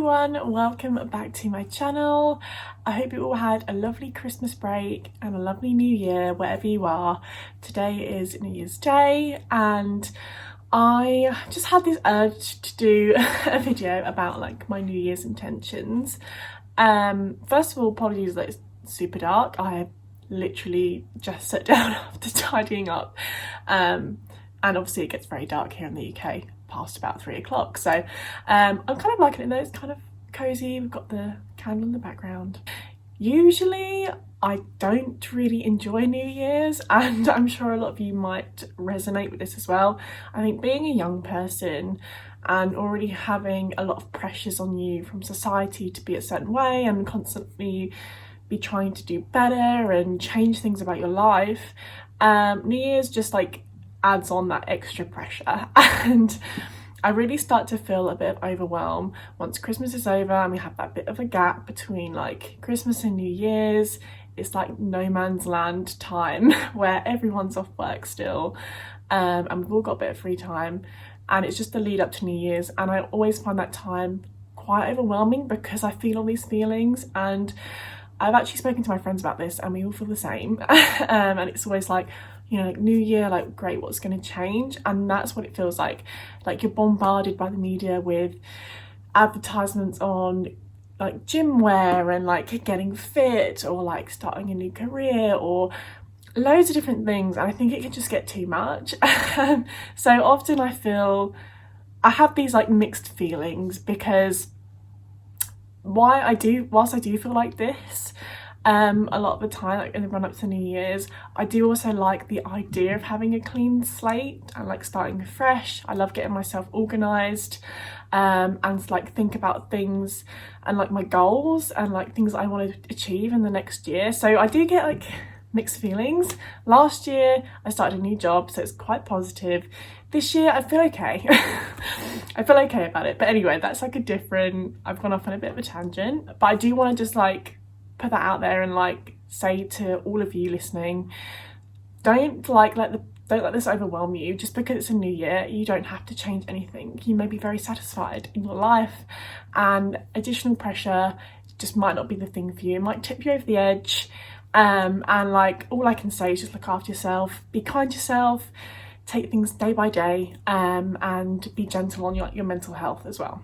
everyone, welcome back to my channel. I hope you all had a lovely Christmas break and a lovely New Year wherever you are. Today is New Year's Day and I just had this urge to do a video about like my New Year's intentions. First of all, apologies that it's super dark. I literally just sat down after tidying up and obviously it gets very dark here in the UK past about 3 o'clock, so I'm kind of liking it though. It's kind of cozy. We've got the candle in the background. Usually I don't really enjoy New Year's, and I'm sure a lot of you might resonate with this as well. I think being a young person and already having a lot of pressures on you from society to be a certain way and constantly be trying to do better and change things about your life, New Year's just like adds on that extra pressure, and I really start to feel a bit of overwhelm once Christmas is over and we have that bit of a gap between like Christmas and New Year's. It's like no man's land time where everyone's off work still, and we've all got a bit of free time, and it's just the lead up to New Year's, and I always find that time quite overwhelming because I feel all these feelings, and I've actually spoken to my friends about this and we all feel the same. And it's always like, you know, like New Year, like great, what's going to change? And that's what it feels like you're bombarded by the media with advertisements on like gym wear and like getting fit or like starting a new career or loads of different things, and I think it can just get too much. So often I have these like mixed feelings because whilst I do feel like this a lot of the time, like in the run up to New Year's, I do also like the idea of having a clean slate and like starting fresh. I love getting myself organised and like think about things and like my goals and like things that I want to achieve in the next year. So I do get like mixed feelings. Last year I started a new job, so it's quite positive. This year I feel okay. I feel okay about it, but anyway, that's like I've gone off on a bit of a tangent, but I do want to just like put that out there and like say to all of you listening, don't let this overwhelm you. Just because it's a new year, you don't have to change anything. You may be very satisfied in your life, and additional pressure just might not be the thing for you. It might tip you over the edge, and like all I can say is just look after yourself, be kind to yourself, take things day by day, and be gentle on your mental health as well.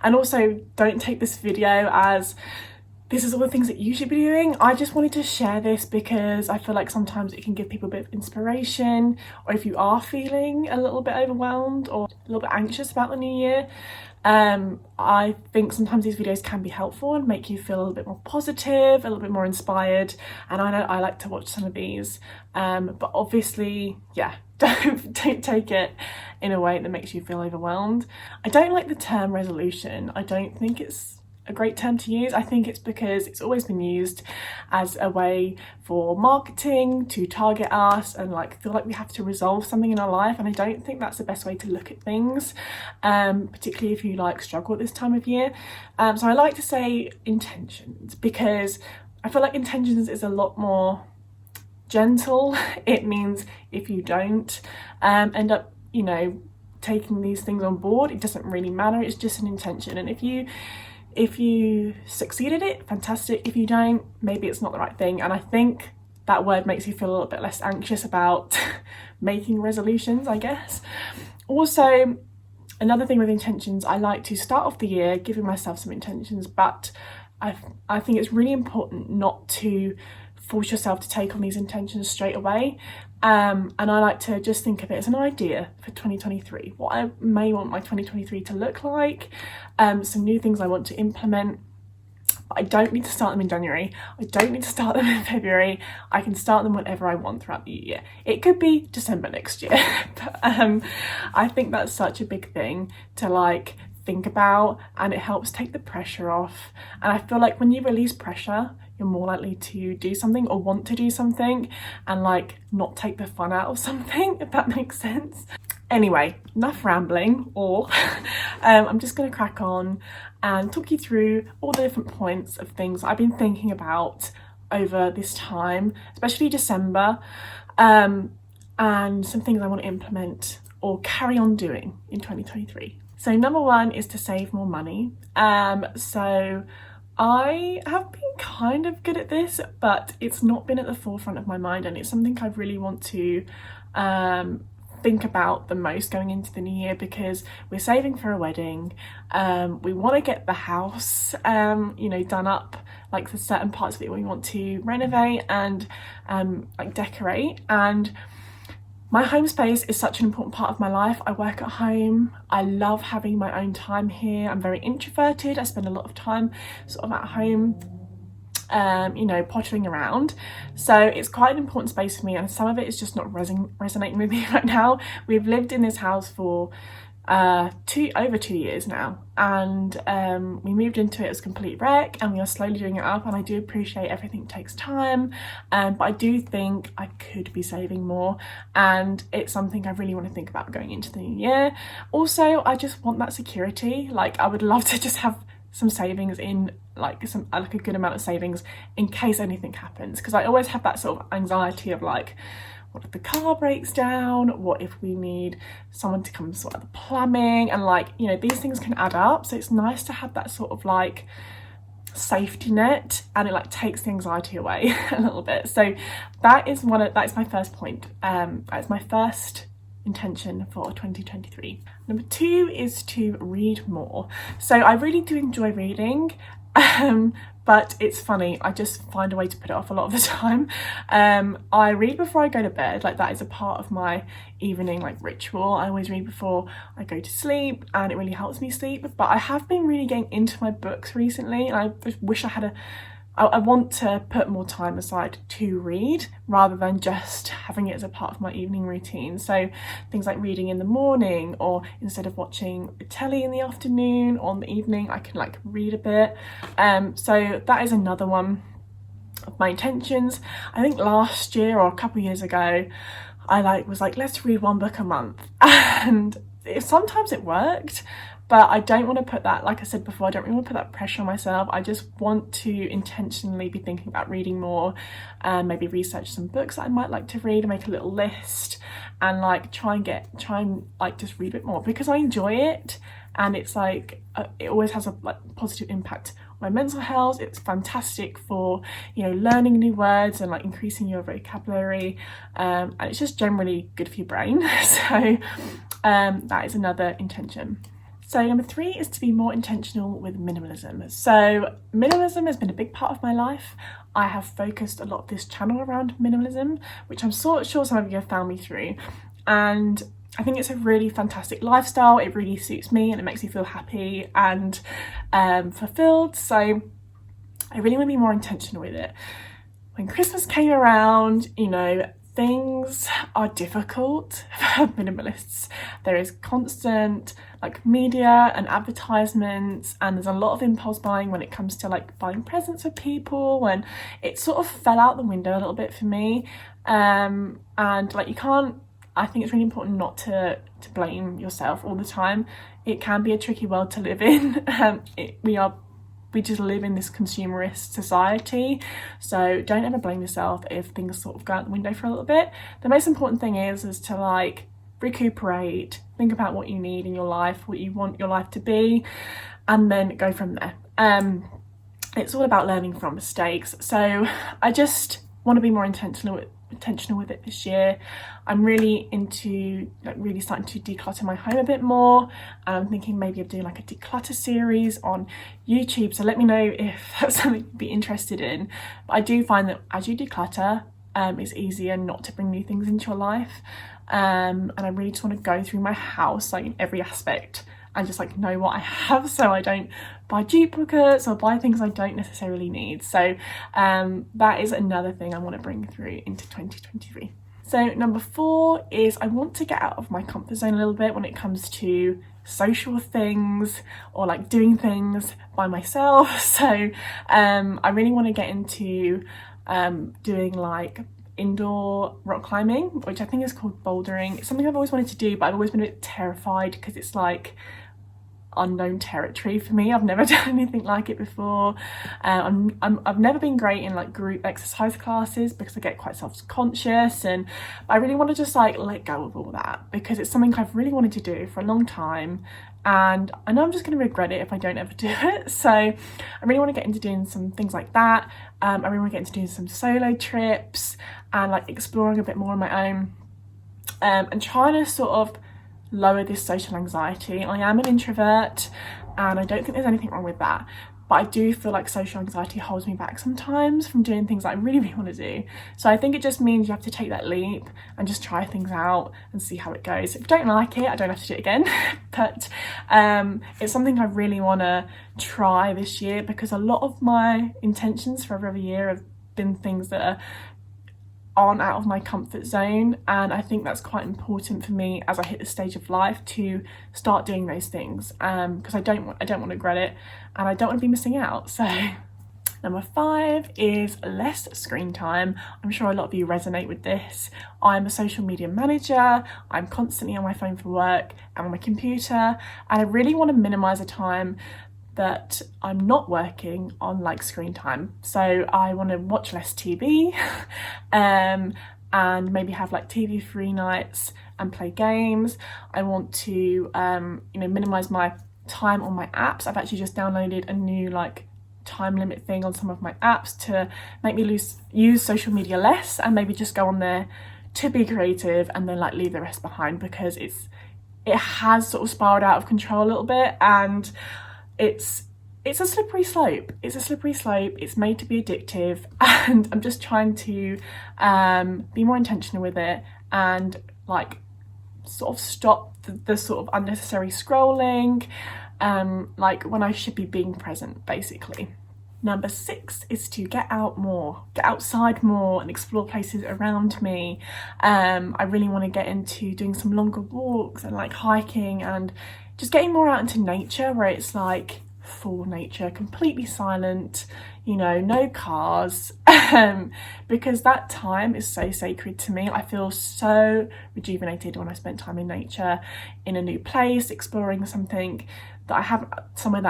And also, don't take this video as this is all the things that you should be doing. I just wanted to share this because I feel like sometimes it can give people a bit of inspiration, or if you are feeling a little bit overwhelmed or a little bit anxious about the new year, I think sometimes these videos can be helpful and make you feel a little bit more positive, a little bit more inspired, and I know I like to watch some of these, but obviously, yeah, don't take it in a way that makes you feel overwhelmed. I don't like the term resolution. I don't think it's a great term to use. I think it's because it's always been used as a way for marketing to target us and like feel like we have to resolve something in our life, and I don't think that's the best way to look at things, particularly if you like struggle at this time of year. So I like to say intentions because I feel like intentions is a lot more gentle. It means if you don't end up, you know, taking these things on board, it doesn't really matter. It's just an intention, and if you succeed at it, fantastic. If you don't, maybe it's not the right thing. And I think that word makes you feel a little bit less anxious about making resolutions, I guess. Also, another thing with intentions, I like to start off the year giving myself some intentions, but I think it's really important not to force yourself to take on these intentions straight away. And I like to just think of it as an idea for 2023, what I may want my 2023 to look like, some new things I want to implement. But I don't need to start them in January. I don't need to start them in February. I can start them whenever I want throughout the year. It could be December next year. But I think that's such a big thing to like think about, and it helps take the pressure off. And I feel like when you release pressure, you're more likely to do something or want to do something and like not take the fun out of something, if that makes sense. Anyway, enough rambling, or I'm just going to crack on and talk you through all the different points of things I've been thinking about over this time, especially December, and some things I want to implement or carry on doing in 2023. So number one is to save more money. So I have been kind of good at this, but it's not been at the forefront of my mind, and it's something I really want to think about the most going into the new year, because we're saving for a wedding. We want to get the house you know, done up, like the certain parts of it we want to renovate and like decorate. And my home space is such an important part of my life. I work at home. I love having my own time here. I'm very introverted. I spend a lot of time sort of at home, you know, pottering around. So it's quite an important space for me, and some of it is just not resonating with me right now. We've lived in this house for over 2 years now, and we moved into it as a complete wreck, and we are slowly doing it up, and I do appreciate everything takes time, but I do think I could be saving more, and it's something I really want to think about going into the new year. Also, I just want that security. Like, I would love to just have some savings in, like a good amount of savings in case anything happens, because I always have that sort of anxiety of like, what if the car breaks down? What if we need someone to come and sort out the plumbing? And like, you know, these things can add up. So it's nice to have that sort of like safety net, and it like takes the anxiety away a little bit. So that is my first point. That's my first intention for 2023. Number two is to read more. So I really do enjoy reading. But it's funny, I just find a way to put it off a lot of the time. I read before I go to bed, like that is a part of my evening like ritual. I always read before I go to sleep, and it really helps me sleep. But I have been really getting into my books recently, and I just wish I want to put more time aside to read, rather than just having it as a part of my evening routine. So things like reading in the morning, or instead of watching telly in the afternoon or in the evening, I can like read a bit. So that is another one of my intentions. I think last year or a couple of years ago, I was like, let's read one book a month, and sometimes it worked. But I don't want to put that, like I said before, I don't really want to put that pressure on myself. I just want to intentionally be thinking about reading more, and maybe research some books that I might like to read, and make a little list, and like try and like just read a bit more, because I enjoy it, and it's like it always has a like positive impact on my mental health. It's fantastic for, you know, learning new words and like increasing your vocabulary, and it's just generally good for your brain. So that is another intention. So number three is to be more intentional with minimalism. So minimalism has been a big part of my life. I have focused a lot of this channel around minimalism, which I'm sure some of you have found me through. And I think it's a really fantastic lifestyle. It really suits me, and it makes me feel happy and fulfilled. So I really want to be more intentional with it. When Christmas came around, you know, things are difficult for minimalists. There is constant like media and advertisements, and there's a lot of impulse buying when it comes to like buying presents for people, and it sort of fell out the window a little bit for me. And like, I think it's really important not to blame yourself all the time. It can be a tricky world to live in. We just live in this consumerist society, so don't ever blame yourself if things sort of go out the window for a little bit. The most important thing is to like recuperate, think about what you need in your life, what you want your life to be, and then go from there. It's all about learning from mistakes. So I just want to be more intentional with it this year. I'm really into really starting to declutter my home a bit more, and I'm thinking maybe of doing like a declutter series on YouTube, so let me know if that's something you'd be interested in. But I do find that as you declutter, it's easier not to bring new things into your life, and I really just want to go through my house like in every aspect and just like know what I have, so I don't buy duplicates or buy things I don't necessarily need. So that is another thing I want to bring through into 2023. So number four is I want to get out of my comfort zone a little bit when it comes to social things or like doing things by myself. So I really want to get into doing like indoor rock climbing, which I think is called bouldering. It's something I've always wanted to do, but I've always been a bit terrified because it's like unknown territory for me. I've never done anything like it before. I've never been great in like group exercise classes because I get quite self-conscious, and I really want to just like let go of all that because it's something I've really wanted to do for a long time, and I know I'm just going to regret it if I don't ever do it. So I really want to get into doing some things like that. I really want to get into doing some solo trips and like exploring a bit more on my own, and trying to sort of lower this social anxiety. I am an introvert and I don't think there's anything wrong with that, but I do feel like social anxiety holds me back sometimes from doing things that I really, really want to do. So I think it just means you have to take that leap and just try things out and see how it goes. If you don't like it, I don't have to do it again, but it's something I really want to try this year because a lot of my intentions for every year have been things that aren't out of my comfort zone, and I think that's quite important for me as I hit this stage of life to start doing those things, because I don't want to regret it and I don't want to be missing out. So number 5 is less screen time. I'm sure a lot of you resonate with this. I'm a social media manager. I'm constantly on my phone for work and on my computer, and I really want to minimize the time that I'm not working on like screen time. So I want to watch less TV and maybe have like TV free nights and play games. I want to minimize my time on my apps. I've actually just downloaded a new like time limit thing on some of my apps to make me use social media less and maybe just go on there to be creative and then like leave the rest behind, because it has sort of spiraled out of control a little bit, and it's a slippery slope. It's made to be addictive, and I'm just trying to be more intentional with it and like sort of stop the sort of unnecessary scrolling, like when I should be being present, basically. Number 6 is to get outside more and explore places around me. I really want to get into doing some longer walks and like hiking and just getting more out into nature where it's like full nature, completely silent, no cars, because that time is so sacred to me. I feel so rejuvenated when I spend time in nature, in a new place, exploring somewhere that I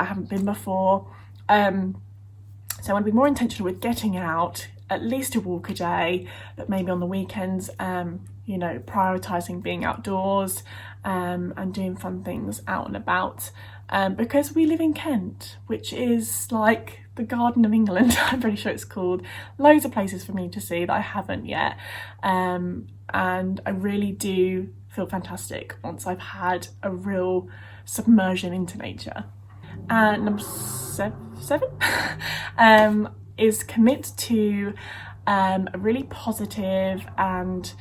haven't been before. So I want to be more intentional with getting out, at least a walk a day, but maybe on the weekends, prioritising being outdoors and doing fun things out and about, because we live in Kent, which is like the Garden of England. I'm pretty sure it's called. Loads of places for me to see that I haven't yet, and I really do feel fantastic once I've had a real submersion into nature. And number 7 is commit to a really positive and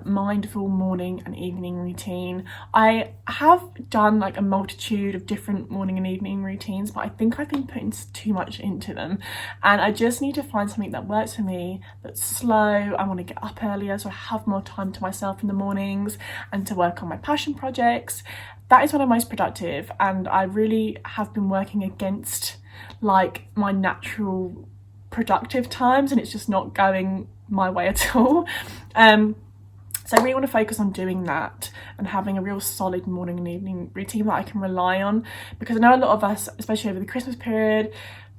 mindful morning and evening routine. I have done like a multitude of different morning and evening routines, but I think I've been putting too much into them, and I just need to find something that works for me, that's slow. I want to get up earlier so I have more time to myself in the mornings and to work on my passion projects. That is when I'm most productive, and I really have been working against like my natural productive times, and it's just not going my way at all. So I really want to focus on doing that and having a real solid morning and evening routine that I can rely on, because I know a lot of us, especially over the Christmas period,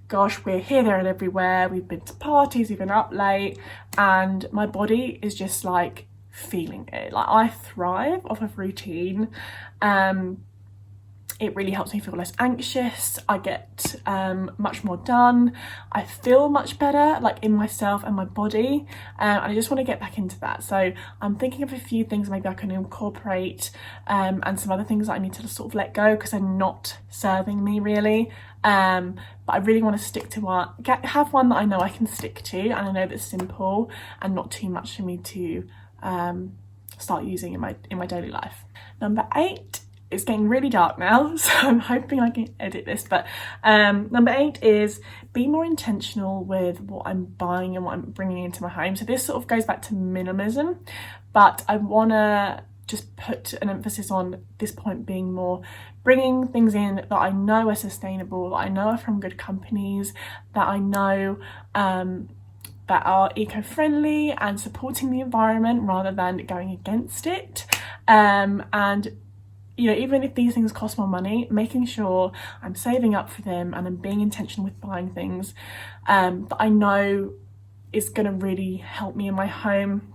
gosh, we're here, there and everywhere. We've been to parties, we've been up late, and my body is just like feeling it. Like I thrive off of routine. It really helps me feel less anxious. I get much more done. I feel much better like in myself and my body, and I just want to get back into that. So I'm thinking of a few things maybe I can incorporate, and some other things that I need to sort of let go because they're not serving me really. But I really want to stick to have one that I know I can stick to, and I know that's simple and not too much for me to start using in my daily life. Number 8. It's getting really dark now, so I'm hoping I can edit this, but number 8 is be more intentional with what I'm buying and what I'm bringing into my home. So this sort of goes back to minimalism, but I want to just put an emphasis on this point being more bringing things in that I know are sustainable, that I know are from good companies, that I know that are eco-friendly and supporting the environment rather than going against it, and you know, even if these things cost more money, making sure I'm saving up for them and I'm being intentional with buying things that I know is going to really help me in my home,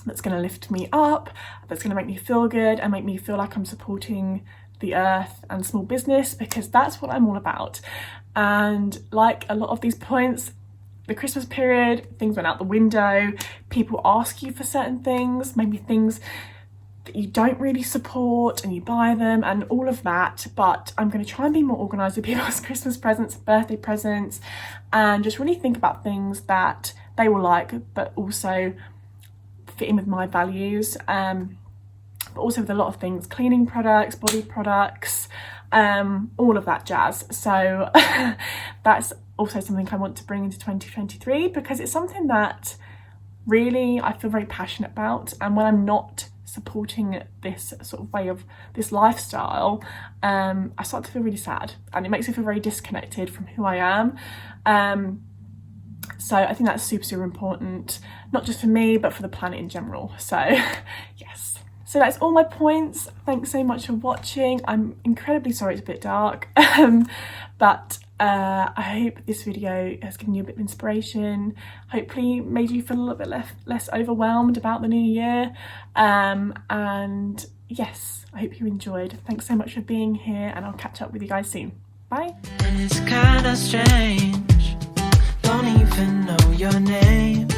that's going to lift me up, that's going to make me feel good and make me feel like I'm supporting the earth and small business, because that's what I'm all about. And like a lot of these points, the Christmas period, things went out the window, people ask you for certain things, maybe things that you don't really support and you buy them and all of that. But I'm going to try and be more organised with people's Christmas presents, birthday presents, and just really think about things that they will like but also fit in with my values, but also with a lot of things, cleaning products, body products, all of that jazz. So that's also something I want to bring into 2023, because it's something that really I feel very passionate about, and when I'm not supporting this sort of way of this lifestyle, I start to feel really sad, and it makes me feel very disconnected from who I am. So I think that's super important, not just for me but for the planet in general. So yes, so that's all my points. Thanks so much for watching. I'm incredibly sorry it's a bit dark, but I hope this video has given you a bit of inspiration, hopefully made you feel a little bit less overwhelmed about the new year, and yes, I hope you enjoyed. Thanks so much for being here, and I'll catch up with you guys soon. Bye. It's kind of strange, don't even know your name.